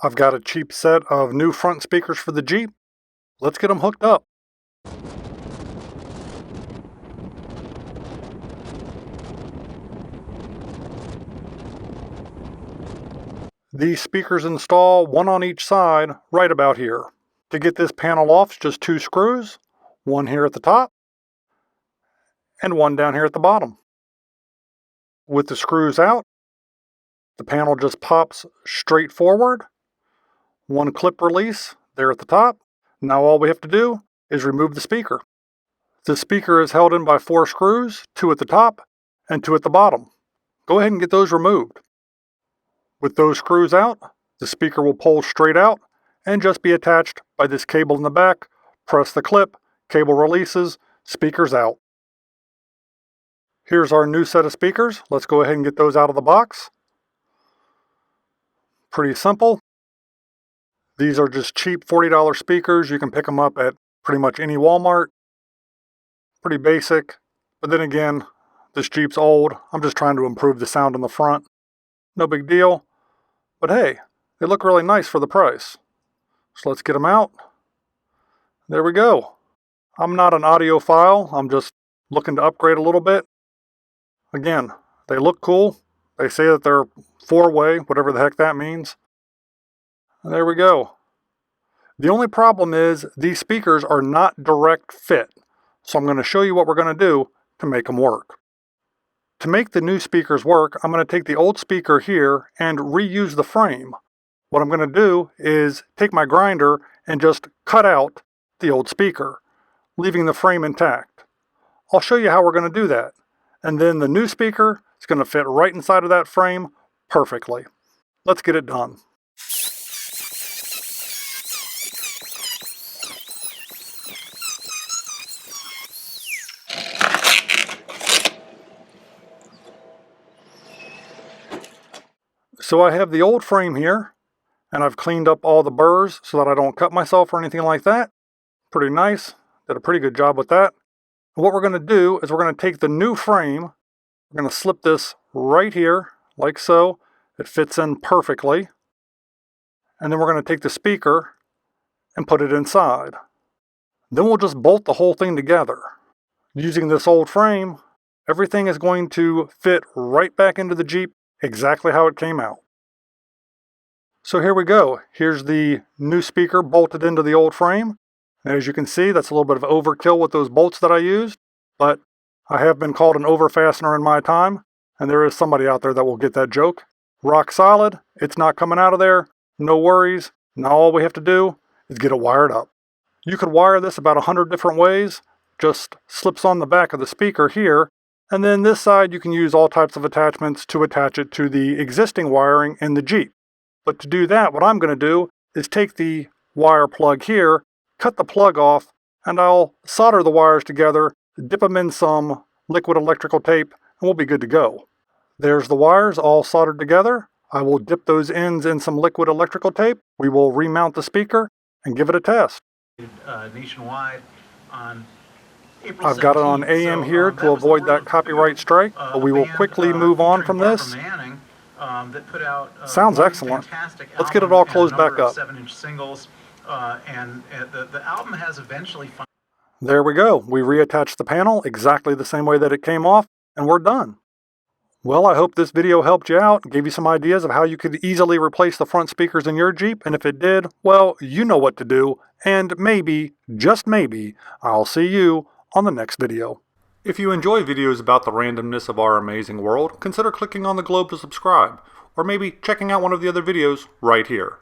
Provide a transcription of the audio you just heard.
I've got a cheap set of new front speakers for the Jeep. Let's get them hooked up. These speakers install one on each side right about here. To get this panel off, it's just 2 screws, one here at the top and one down here at the bottom. With the screws out, the panel just pops straight forward. One clip release there at the top. Now all we have to do is remove the speaker. The speaker is held in by 4 screws, 2 at the top and 2 at the bottom. Go ahead and get those removed. With those screws out, the speaker will pull straight out and just be attached by this cable in the back. Press the clip, cable releases, speakers out. Here's our new set of speakers. Let's go ahead and get those out of the box. Pretty simple. These are just cheap $40 speakers. You can pick them up at pretty much any Walmart. Pretty basic, but then again, this Jeep's old. I'm just trying to improve the sound in the front. No big deal, but hey, they look really nice for the price. So let's get them out. There we go. I'm not an audiophile. I'm just looking to upgrade a little bit. Again, they look cool. They say that they're 4-way, whatever the heck that means. And there we go. The only problem is these speakers are not direct fit. So I'm going to show you what we're going to do to make them work. To make the new speakers work, I'm going to take the old speaker here and reuse the frame. What I'm going to do is take my grinder and just cut out the old speaker, leaving the frame intact. I'll show you how we're going to do that. And then the new speaker is going to fit right inside of that frame perfectly. Let's get it done. So I have the old frame here, and I've cleaned up all the burrs so that I don't cut myself or anything like that. Pretty nice. Did a pretty good job with that. And what we're going to do is we're going to take the new frame, we're going to slip this right here, like so. It fits in perfectly. And then we're going to take the speaker and put it inside. Then we'll just bolt the whole thing together. Using this old frame, everything is going to fit right back into the Jeep exactly how it came out. So here we go. Here's the new speaker bolted into the old frame. And as you can see, that's a little bit of overkill with those bolts that I used, but I have been called an over fastener in my time, and there is somebody out there that will get that joke. Rock solid, it's not coming out of there, no worries. Now all we have to do is get it wired up. You could wire this about 100 different ways. Just slips on the back of the speaker here. And then this side you can use all types of attachments to attach it to the existing wiring in the Jeep. But to do that, what I'm going to do is take the wire plug here, cut the plug off, and I'll solder the wires together, dip them in some liquid electrical tape, and we'll be good to go. There's the wires all soldered together. I will dip those ends in some liquid electrical tape. We will remount the speaker and give it a test. Nationwide on I've got it on AM here to avoid that copyright strike, but we will quickly move on from this. Sounds excellent. Let's get it all closed back up. 7-inch singles, and the album has eventually. There we go. We reattached the panel exactly the same way that it came off, and we're done. Well, I hope this video helped you out, gave you some ideas of how you could easily replace the front speakers in your Jeep, and if it did, well, you know what to do, and maybe, just maybe, I'll see you on the next video. If you enjoy videos about the randomness of our amazing world, consider clicking on the globe to subscribe, or maybe checking out one of the other videos right here.